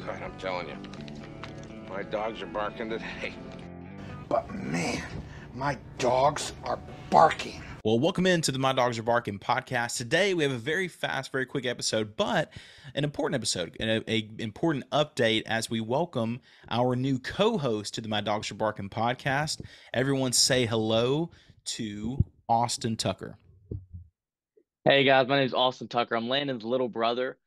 God, I'm telling you, my dogs are barking today. But man, my dogs are barking. Well, welcome into the My Dogs Are Barking podcast. Today we have a very fast, very quick episode, but an important episode, an important update as we welcome our new co-host to the My Dogs Are Barking podcast. Everyone say hello to Austin Tucker. Hey guys, my name is Austin Tucker. I'm Landon's little brother.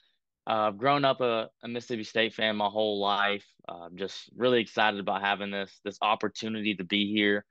I've grown up a Mississippi State fan my whole life. Just really excited about having this opportunity to be here.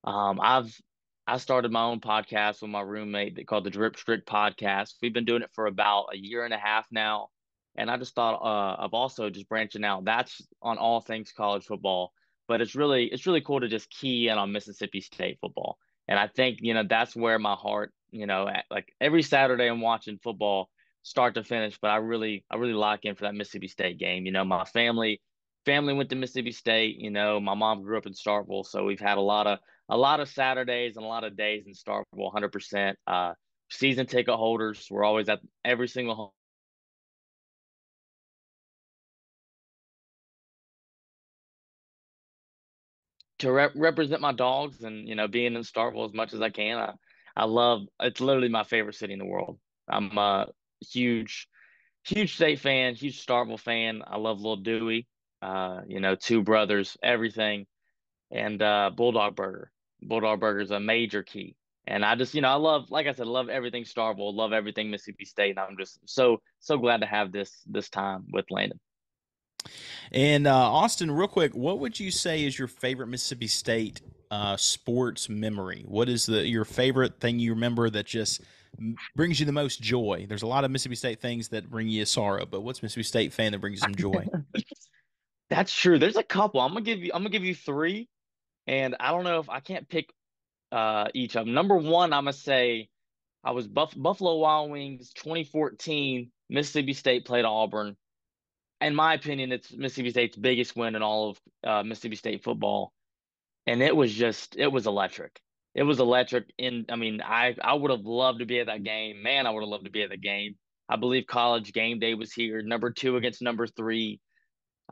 I started my own podcast with my roommate called the Drip Strict Podcast. We've been doing it for about a year and a half now, and I just thought of also just branching out. That's on all things college football, but it's really cool to just key in on Mississippi State football. And I think that's where my heart, like every Saturday I'm watching football start to finish, but I really lock in for that Mississippi State game. My family went to Mississippi State. My mom grew up in Starkville, so we've had a lot of Saturdays and a lot of days in Starkville, 100%. Season ticket holders. We're always at every single home to represent my dogs and being in Starkville as much as I can. I love it's literally my favorite city in the world. I'm a huge state fan, huge Starkville fan. I love Little Dewey. Two brothers, everything, and Bulldog Burger. Bulldog Burger is a major key. And I just, I love, like I said, love everything Starkville, love everything Mississippi State. And I'm just so glad to have this time with Landon. And Austin, real quick, what would you say is your favorite Mississippi State sports memory? What is your favorite thing you remember that just brings you the most joy? There's a lot of Mississippi State things that bring you sorrow, but what's Mississippi State fan that brings you some joy? That's true. There's a couple. I'm gonna give you three, and I don't know if I can't pick each of them. Number one, I'm gonna say I was Buffalo Wild Wings 2014. Mississippi State played Auburn. In my opinion, it's Mississippi State's biggest win in all of Mississippi State football, and it was electric. It was electric. And I mean, I would have loved to be at that game. Man, I would have loved to be at the game. I believe College Game Day was here, number two against number three.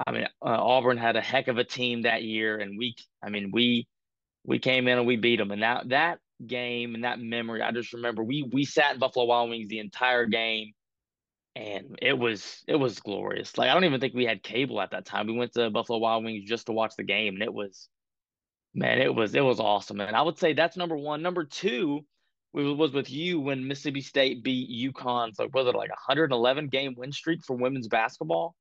I mean, Auburn had a heck of a team that year, and we came in and we beat them. And that game and that memory, I just remember we sat in Buffalo Wild Wings the entire game, and it was glorious. Like I don't even think we had cable at that time. We went to Buffalo Wild Wings just to watch the game, and it was man, it was awesome. And I would say that's number one. Number two was with you when Mississippi State beat UConn. So was it like a 111 game win streak for women's basketball?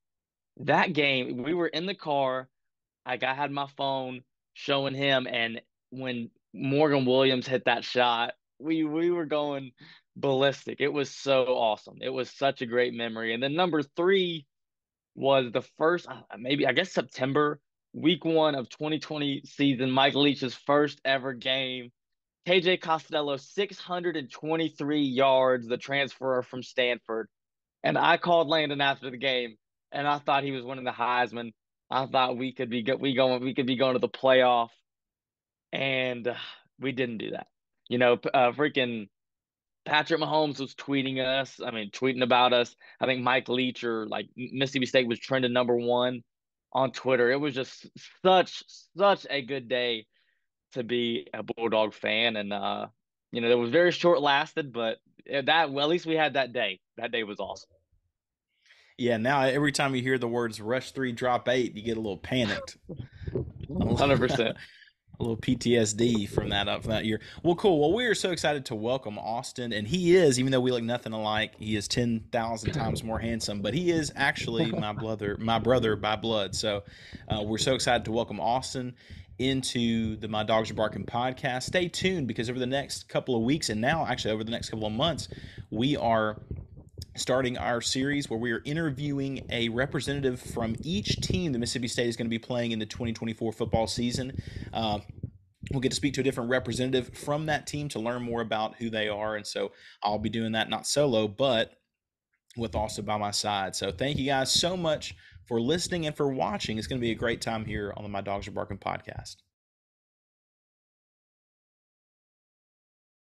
That game, we were in the car. Like I had my phone showing him, and when Morgan Williams hit that shot, we were going ballistic. It was so awesome. It was such a great memory. And then number three was the first, maybe I guess September, week one of 2020 season, Mike Leach's first ever game. KJ Costello, 623 yards, the transfer from Stanford. And I called Landon after the game, and I thought he was winning the Heisman. I thought we could be going to the playoff, and we didn't do that. Freaking Patrick Mahomes was tweeting us. I mean, tweeting about us. I think Mike Leach or like Mississippi State was trending number one on Twitter. It was just such a good day to be a Bulldog fan, and it was very short lasted, but at least we had that day. That day was awesome. Yeah, now every time you hear the words "Rush 3, Drop 8," you get a little panicked. 100%. A little PTSD from that year. Well, cool. Well, we are so excited to welcome Austin, and he is, even though we look nothing alike, he is 10,000 times more handsome. But he is actually my brother by blood. So we're so excited to welcome Austin into the My Dogs Are Barking podcast. Stay tuned because over the next couple of weeks, and now actually over the next couple of months, we are starting our series where we are interviewing a representative from each team that Mississippi State is going to be playing in the 2024 football season. We'll get to speak to a different representative from that team to learn more about who they are. And so I'll be doing that not solo, but with Austin by my side. So thank you guys so much for listening and for watching. It's going to be a great time here on the My Dogs Are Barking podcast.